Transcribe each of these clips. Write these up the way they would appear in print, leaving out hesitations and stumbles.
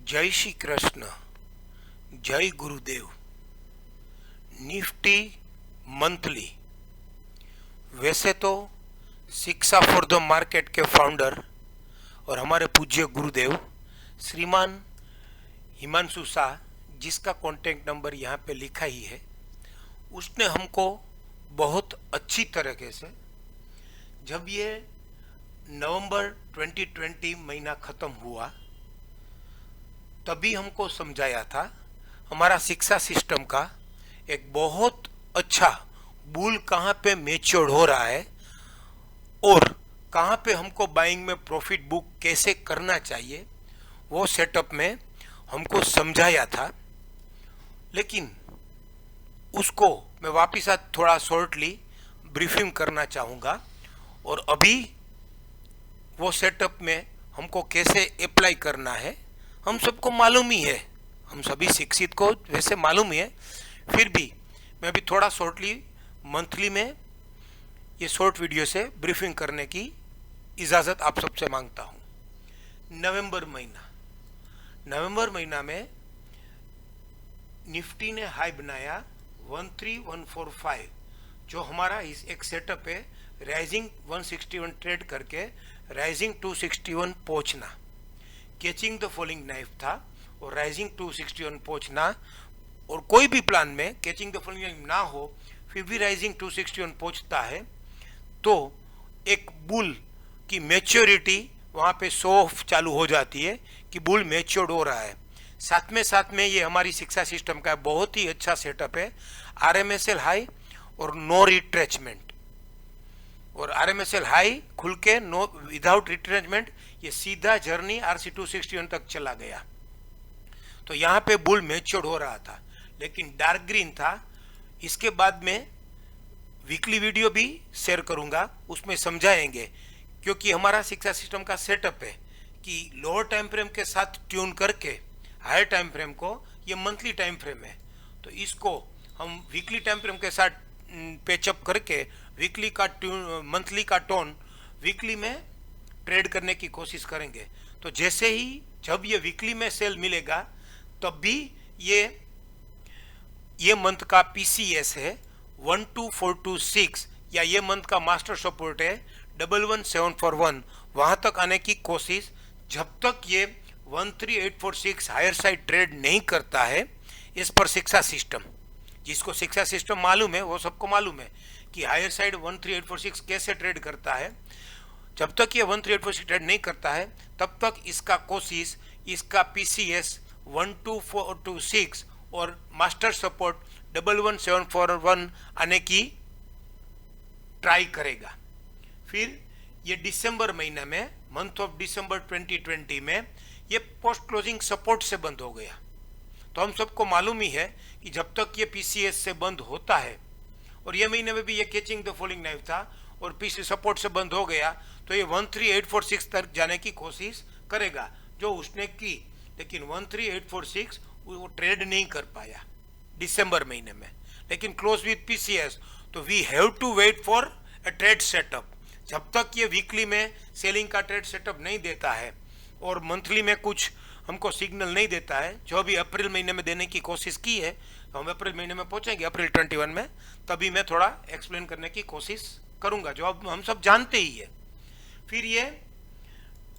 जय श्री कृष्ण, जय गुरुदेव। Nifty monthly. वैसे तो शिक्षा फॉर द मार्केट के फाउंडर और हमारे पूज्य गुरुदेव श्रीमान हिमांशु शाह, जिसका कॉन्टेक्ट नंबर यहाँ पे लिखा ही है, उसने हमको बहुत अच्छी तरीके से, जब ये नवंबर 2020 महीना ख़त्म हुआ तभी हमको समझाया था हमारा शिक्षा सिस्टम का एक बहुत अच्छा बुल कहाँ पे मैच्योर हो रहा है और कहाँ पे हमको बाइंग में प्रॉफिट बुक कैसे करना चाहिए, वो सेटअप में हमको समझाया था। लेकिन उसको मैं वापिस आज थोड़ा शॉर्टली ब्रीफिंग करना चाहूँगा और अभी वो सेटअप में हमको कैसे अप्लाई करना है हम सबको मालूम ही है, हम सभी शिक्षित को वैसे मालूम ही है। फिर भी मैं अभी थोड़ा शॉर्टली मंथली में ये शॉर्ट वीडियो से ब्रीफिंग करने की इजाज़त आप सबसे मांगता हूँ। नवंबर महीना में निफ्टी ने हाई बनाया 13145, जो हमारा इस एक सेटअप है राइजिंग 161 ट्रेड करके राइजिंग 261 पहुंचना, कैचिंग द फॉलिंग नाइफ था और राइजिंग 261 पहुंचना। और कोई भी प्लान में कैचिंग द फॉलिंग नाइफ ना हो फिर भी राइजिंग 261 पहुंचता है तो एक बुल की मैच्योरिटी वहाँ पे शो ऑफ चालू हो जाती है कि बुल मैच्योर्ड हो रहा है। साथ में ये हमारी शिक्षा सिस्टम का बहुत ही अच्छा सेटअप है। RMSL हाई और नो रिट्रेचमेंट, और RMSL हाई खुल के नो विदाउट रिट्रेचमेंट, ये सीधा जर्नी RC 261 तक चला गया। तो यहाँ पे बुल मैच्योर्ड हो रहा था, लेकिन डार्क ग्रीन था। इसके बाद में वीकली वीडियो भी शेयर करूंगा, उसमें समझाएंगे, क्योंकि हमारा शिक्षा सिस्टम का सेटअप है कि लोअर टाइम फ्रेम के साथ ट्यून करके हायर टाइम फ्रेम को, ये मंथली टाइम फ्रेम है तो इसको हम वीकली टाइम फ्रेम के साथ पैचअप करके वीकली का ट्यून, मंथली का टोन वीकली में ट्रेड करने की कोशिश करेंगे। तो जैसे ही जब ये वीकली में सेल मिलेगा तब भी ये मंथ का PCS है 12426, या ये मंथ का मास्टर सपोर्ट है 11741, वहां तक आने की कोशिश। जब तक ये 13846 हायर साइड ट्रेड नहीं करता है, इस पर शिक्षा सिस्टम, जिसको शिक्षा सिस्टम मालूम है वो सबको मालूम है कि हायर साइड 13846 कैसे ट्रेड करता है। जब तक ये 13846 ट्रेड नहीं करता है तब तक इसका कोशिश, इसका PCS 12426 और मास्टर सपोर्ट 11741 आने की ट्राई करेगा। फिर ये दिसंबर महीने में, मंथ ऑफ दिसंबर 2020 में, ये पोस्ट क्लोजिंग सपोर्ट से बंद हो गया। तो हम सबको मालूम ही है कि जब तक ये PCS से बंद होता है, और ये महीने में भी ये कैचिंग द फॉलिंग नाइफ था और PC सपोर्ट से बंद हो गया, तो ये 13846 तक जाने की कोशिश करेगा जो उसने की। लेकिन 13846 वो ट्रेड नहीं कर पाया दिसंबर महीने में, लेकिन क्लोज विद PCS। तो we have to wait for a trade setup. जब तक ये वीकली में सेलिंग का ट्रेड सेटअप नहीं देता है और मंथली में कुछ हमको सिग्नल नहीं देता है, जो भी अप्रैल महीने में देने की कोशिश की है, तो हम अप्रैल महीने में पहुंचेंगे, अप्रैल 21 में, तभी मैं थोड़ा एक्सप्लेन करने की कोशिश करूंगा, जो अब हम सब जानते ही है। फिर ये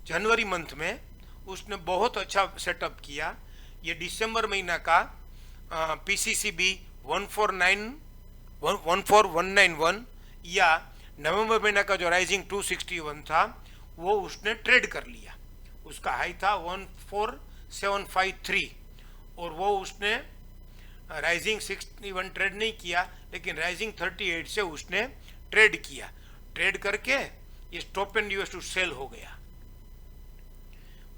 जनवरी मंथ में उसने बहुत अच्छा सेटअप किया। ये दिसंबर महीना का PCCB 14191 या नवंबर महीना का जो राइजिंग 261 था वो उसने ट्रेड कर लिया। उसका हाई था 14753 और वो उसने राइजिंग 61 ट्रेड नहीं किया, लेकिन राइजिंग 38 से उसने ट्रेड किया। ट्रेड करके ये stop and US to sell हो गया।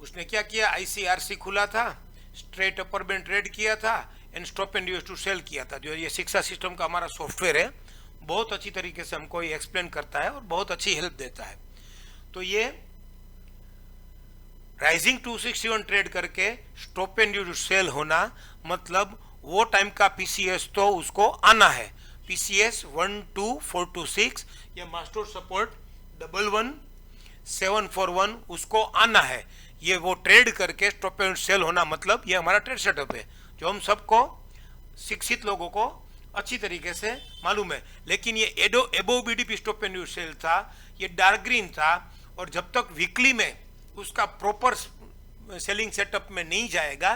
उसने क्या किया, ICRC खुला था, स्ट्रेट अपर बैंड ट्रेड किया था and stop and US to sell किया था। जो ये शिक्षा सिस्टम का हमारा सॉफ्टवेयर है, बहुत अच्छी तरीके से हमको ये एक्सप्लेन करता है और बहुत अच्छी हेल्प देता है। तो ये राइजिंग 261 ट्रेड करके stop and US to sell होना, मतलब वो टाइम का PCS तो उसको आना है। PCS 12426 या मास्टर सपोर्ट 11741 उसको आना है। ये वो ट्रेड करके स्टॉप एंड सेल होना, मतलब ये हमारा ट्रेड सेटअप है जो हम सबको शिक्षित लोगों को अच्छी तरीके से मालूम है। लेकिन ये एबो बीडीपी स्टॉप एंड सेल था, ये डार्क ग्रीन था, और जब तक वीकली में उसका प्रॉपर सेलिंग सेटअप में नहीं जाएगा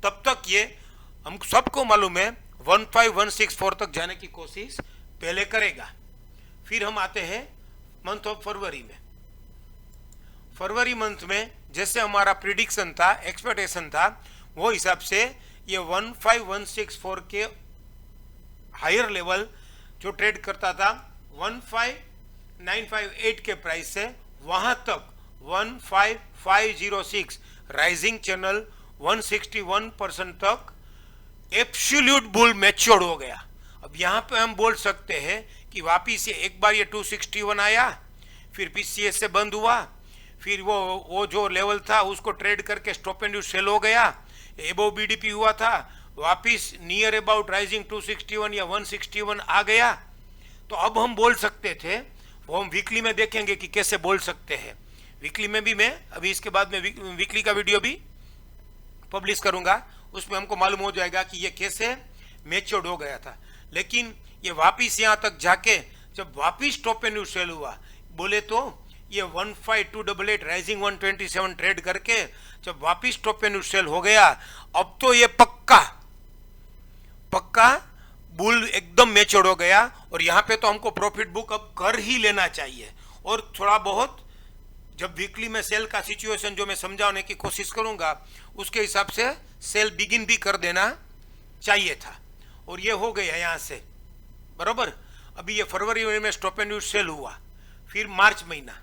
तब तक ये हम सबको मालूम है 15164 तक जाने की कोशिश पहले करेगा। फिर हम आते हैं मंथ ऑफ फरवरी में। फरवरी मंथ में जैसे हमारा प्रिडिक्शन था, एक्सपेक्टेशन था, वो हिसाब से ये 15164 के हायर लेवल जो ट्रेड करता था 15958 के प्राइस से वहां तक 15506 राइजिंग चैनल 161% तक एब्सोल्यूट बुल मैच्योर्ड हो गया। अब यहाँ पे हम बोल सकते हैं कि वापिस से एक बार ये 261 आया, फिर पीसीएस से बंद हुआ, फिर वो जो लेवल था उसको ट्रेड करके स्टॉप एंड सेल हो गया, एबो बीडीपी हुआ था, वापिस नियर अबाउट राइजिंग 261 या 161 आ गया। तो अब हम बोल सकते थे, वो हम वीकली में देखेंगे कि कैसे बोल सकते हैं। वीकली में भी मैं अभी इसके बाद में वीकली का वीडियो भी पब्लिश करूंगा, उसमें हमको मालूम हो जाएगा कि ये कैसे मैच्योर्ड हो गया था। लेकिन ये वापिस यहाँ तक जाके जब वापिस स्टॉप एंड सेल हुआ, बोले तो ये 15288 राइजिंग 127 ट्रेड करके जब वापिस स्टॉप एंड सेल हो गया, अब तो ये पक्का बुल एकदम मैच्योर्ड हो गया। और यहाँ पे तो हमको प्रॉफिट बुक अब कर ही लेना चाहिए, और थोड़ा बहुत जब वीकली में सेल का सिचुएशन जो मैं समझाने की कोशिश करूंगा उसके हिसाब से सेल बिगिन भी कर देना चाहिए था, और ये हो गया यहाँ से बराबर। अभी ये फरवरी में स्टॉप एंड सेल हुआ, फिर मार्च महीना,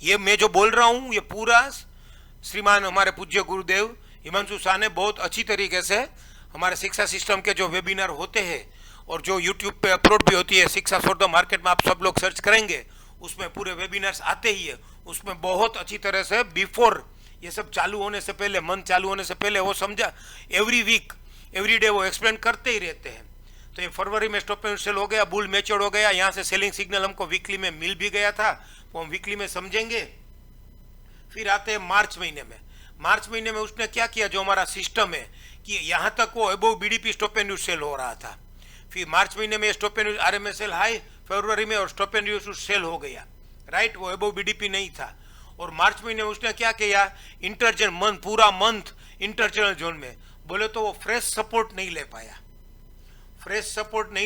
ये मैं जो बोल रहा हूँ ये पूरा श्रीमान हमारे पूज्य गुरुदेव हिमांशु शाह ने बहुत अच्छी तरीके से हमारे शिक्षा सिस्टम के जो वेबिनार होते हैं और जो यूट्यूब पे अपलोड भी होती है, शिक्षा फॉर द मार्केट में आप सब लोग सर्च करेंगे, उसमें पूरे वेबिनार्स आते ही है। उसमें बहुत अच्छी तरह से बिफोर ये सब चालू होने से पहले, मंथ चालू होने से पहले वो समझा, एवरी वीक एवरी डे वो एक्सप्लेन करते ही रहते हैं। तो ये फरवरी में स्टॉप एंड सेल हो गया, बुल मैच्योर्ड हो गया, यहाँ से सेलिंग सिग्नल हमको वीकली में मिल भी गया था, वो हम वीकली में समझेंगे। फिर आते हैं मार्च महीने में। मार्च महीने में उसने क्या किया, जो हमारा सिस्टम है कि यहाँ तक वो above BDP stop and sell हो रहा था, फिर मार्च महीने में स्टॉप एंड आरएमएसएल हाई, फरवरी में और स्टॉप एंड सेल हो गया, राइट, वो अबव बीडीपी नहीं था। और मार्च महीने में उसने क्या किया, इंटरजन मंथ, पूरा मंथ इंटरचैनल जोन में, बोले तो वो फ्रेश सपोर्ट नहीं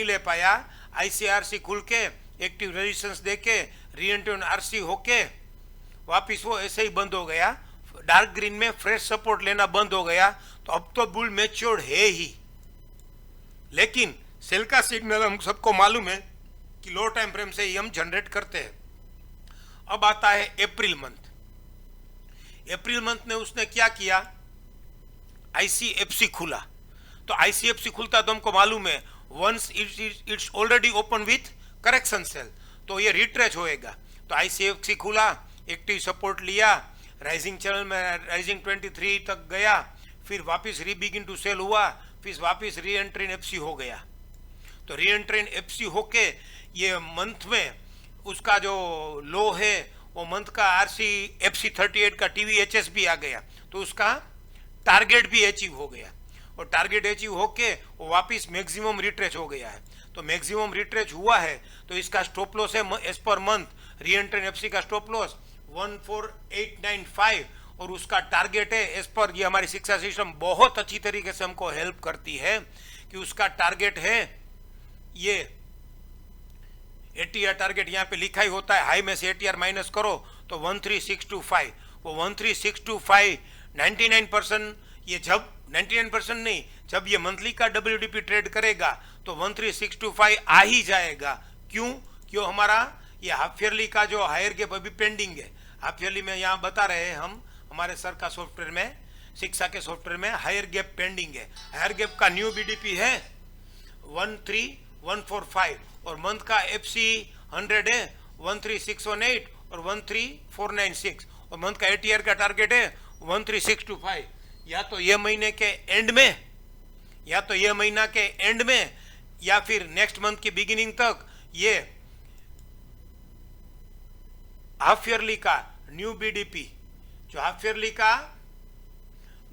ले पाया, आईसीआरसी खुल के एक्टिव रेजिस्टेंस देके री एंट्री आरसी होके वापिस वो ऐसे ही बंद हो गया, डार्क ग्रीन में फ्रेश सपोर्ट लेना बंद हो गया। तो अब तो बुल मैच्योर्ड है ही, लेकिन सेल का सिग्नल हम सबको मालूम है कि लो टाइम फ्रेम से ही हम जनरेट करते हैं। अब आता है अप्रैल मंथ। अप्रैल मंथ में उसने क्या किया, आईसीएफसी खुला। तो आईसीएफसी खुलता तो हमको मालूम है once it's already open with correction sell, तो ये रिट्रेच होएगा। तो आईसीएफसी खुला, एक्टिव सपोर्ट लिया, राइजिंग चैनल में राइजिंग 23 तक गया, फिर वापस रीबिगिन टू सेल हुआ, फिर वापस री एंट्री इन एफसी हो गया। तो री एंट्री इन एफसी होके ये मंथ में उसका जो लो है वो मंथ का आरसी एफसी 38 का टीवीएचएस भी आ गया, तो उसका टारगेट भी अचीव हो गया। और टारगेट अचीव होके वो वापस मैक्सिमम रिट्रेच हो गया है। तो मैक्सिमम रिट्रेच हुआ है तो इसका स्टॉप लॉस है as per month, re entry in FC का स्टॉप लॉस 14895 और उसका टारगेट है एज पर, ये हमारी शिक्षा सिस्टम बहुत अच्छी तरीके से हमको हेल्प करती है कि उसका टारगेट है ये एटीआर टारगेट यहाँ पे लिखा ही होता है, हाई में से एटीआर माइनस करो तो 13625, वो 13625 99%, ये जब 99% नहीं, जब ये मंथली का डब्ल्यूडीपी ट्रेड करेगा तो 13625 आ ही जाएगा। क्यों हमारा ये हाफ ईयरली का जो हायर गेप अभी पेंडिंग है, हाफ ईयरली में यहाँ बता रहे हैं हम, हमारे सर का सॉफ्टवेयर में, शिक्षा के सॉफ्टवेयर में हायर गेप पेंडिंग है। हायर गेप का न्यू बीडीपी है 13145 और मंथ का एफसी 100 है 13618 और 13496 और मंथ का एटीआर का टारगेट है 13625। या तो ये महीने के एंड में, या तो ये महीना के एंड में, या फिर नेक्स्ट मंथ की बिगिनिंग तक ये हाफ ईयरली का न्यू बीडीपी, जो हाफ ईयरली का